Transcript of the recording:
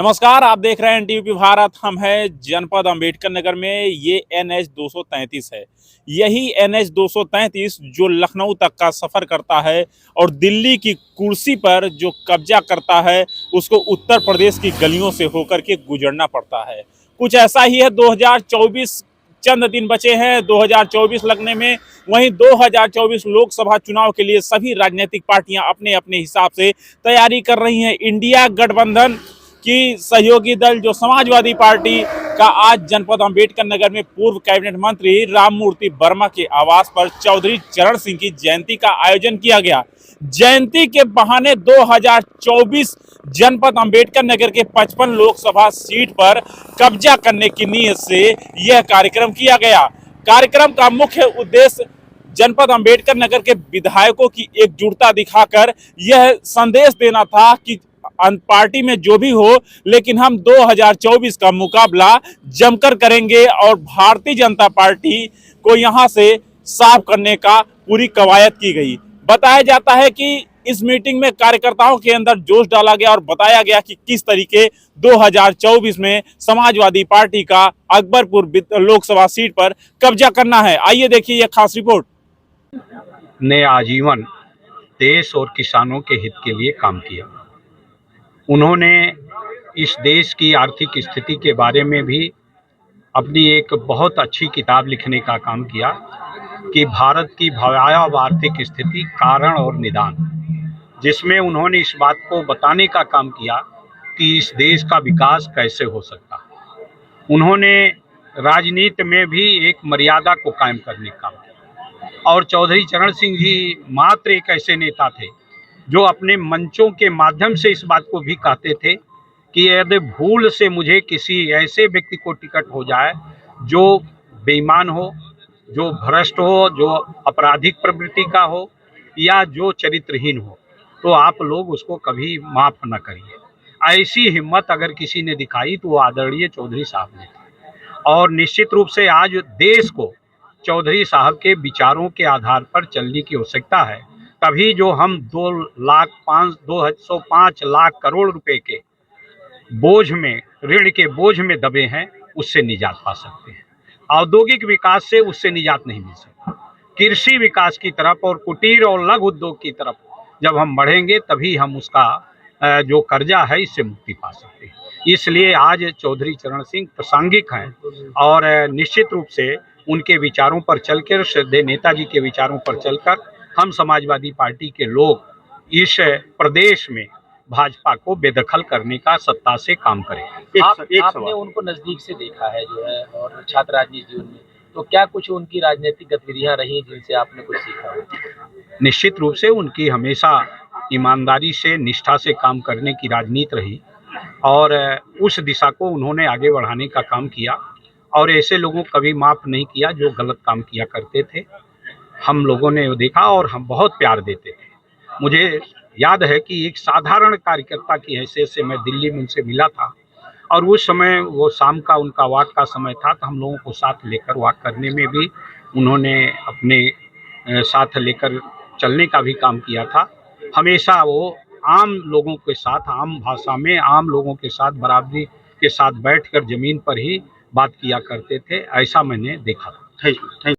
नमस्कार, आप देख रहे हैं एनटीवी भारत। हम हैं जनपद अंबेडकर नगर में। ये NH 233 है। यही NH 233 जो लखनऊ तक का सफर करता है और दिल्ली की कुर्सी पर जो कब्जा करता है उसको उत्तर प्रदेश की गलियों से होकर के गुजरना पड़ता है। कुछ ऐसा ही है। 2024 चंद दिन बचे हैं 2024 लगने में। वहीं 2024 लोकसभा चुनाव के लिए सभी राजनीतिक पार्टियां अपने अपने हिसाब से तैयारी कर रही हैं। इंडिया गठबंधन की सहयोगी दल जो समाजवादी पार्टी का आज जनपद अंबेडकर नगर में पूर्व कैबिनेट मंत्री राममूर्ति वर्मा के आवास पर चौधरी चरण सिंह की जयंती का आयोजन किया गया। जयंती के बहाने 2024 जनपद अंबेडकर नगर के 55 लोकसभा सीट पर कब्जा करने की नीयत से यह कार्यक्रम किया गया। कार्यक्रम का मुख्य उद्देश्य जनपद अंबेडकर नगर के विधायकों की एकजुटता दिखाकर यह संदेश देना था कि पार्टी में जो भी हो, लेकिन हम 2024 का मुकाबला जमकर करेंगे और भारतीय जनता पार्टी को यहां से साफ करने का पूरी कवायद की गई। बताया जाता है कि इस मीटिंग में कार्यकर्ताओं के अंदर जोश डाला गया और बताया गया कि किस तरीके 2024 में समाजवादी पार्टी का अकबरपुर लोकसभा सीट पर कब्जा करना है। आइए देखिए यह खास रिपोर्ट। ने आजीवन देश और किसानों के हित के लिए काम किया। उन्होंने इस देश की आर्थिक स्थिति के बारे में भी अपनी एक बहुत अच्छी किताब लिखने का काम किया कि भारत की भयावह आर्थिक स्थिति, कारण और निदान, जिसमें उन्होंने इस बात को बताने का काम किया कि इस देश का विकास कैसे हो सकता है। उन्होंने राजनीति में भी एक मर्यादा को कायम करने का काम किया। और चौधरी चरण सिंह जी मात्र एक ऐसे नेता थे जो अपने मंचों के माध्यम से इस बात को भी कहते थे कि यदि भूल से मुझे किसी ऐसे व्यक्ति को टिकट हो जाए जो बेईमान हो, जो भ्रष्ट हो, जो आपराधिक प्रवृत्ति का हो या जो चरित्रहीन हो, तो आप लोग उसको कभी माफ़ न करिए। ऐसी हिम्मत अगर किसी ने दिखाई तो वो आदरणीय चौधरी साहब ने थी। और निश्चित रूप से आज देश को चौधरी साहब के विचारों के आधार पर चलने की आवश्यकता है। तभी जो हम 205 लाख करोड़ रुपए के बोझ में, ऋण के बोझ में दबे हैं, उससे निजात पा सकते हैं। औद्योगिक विकास से उससे निजात नहीं मिल सकती। कृषि विकास की तरफ और कुटीर और लघु उद्योग की तरफ जब हम बढ़ेंगे तभी हम उसका जो कर्जा है इससे मुक्ति पा सकते हैं। इसलिए आज चौधरी चरण सिंह प्रासंगिक हैं और निश्चित रूप से उनके विचारों पर चलकर, श्रद्धेय नेताजी के विचारों पर चलकर हम समाजवादी पार्टी के लोग इस प्रदेश में भाजपा को बेदखल करने का सत्ता से काम करें। आपने उनको नजदीक से देखा है जो है और छात्र राजनीति जीवन में, तो क्या कुछ उनकी राजनीतिक गतिविधियां रही जिनसे आपने कुछ सीखा हो? निश्चित रूप से उनकी हमेशा ईमानदारी से, निष्ठा से काम करने की राजनीति रही और उस दिशा को उन्होंने आगे बढ़ाने का काम किया और ऐसे लोगों को कभी माफ़ नहीं किया जो गलत काम किया करते थे। हम लोगों ने देखा और हम बहुत प्यार देते थे। मुझे याद है कि एक साधारण कार्यकर्ता की हैसियत से मैं दिल्ली में उनसे मिला था और उस समय वो शाम का उनका वॉक का समय था, तो हम लोगों को साथ लेकर वॉक करने में भी उन्होंने अपने साथ लेकर चलने का भी काम किया था। हमेशा वो आम लोगों के साथ, आम भाषा में आम लोगों के साथ बराबरी के साथ बैठकर ज़मीन पर ही बात किया करते थे। ऐसा मैंने देखा था। Thank you.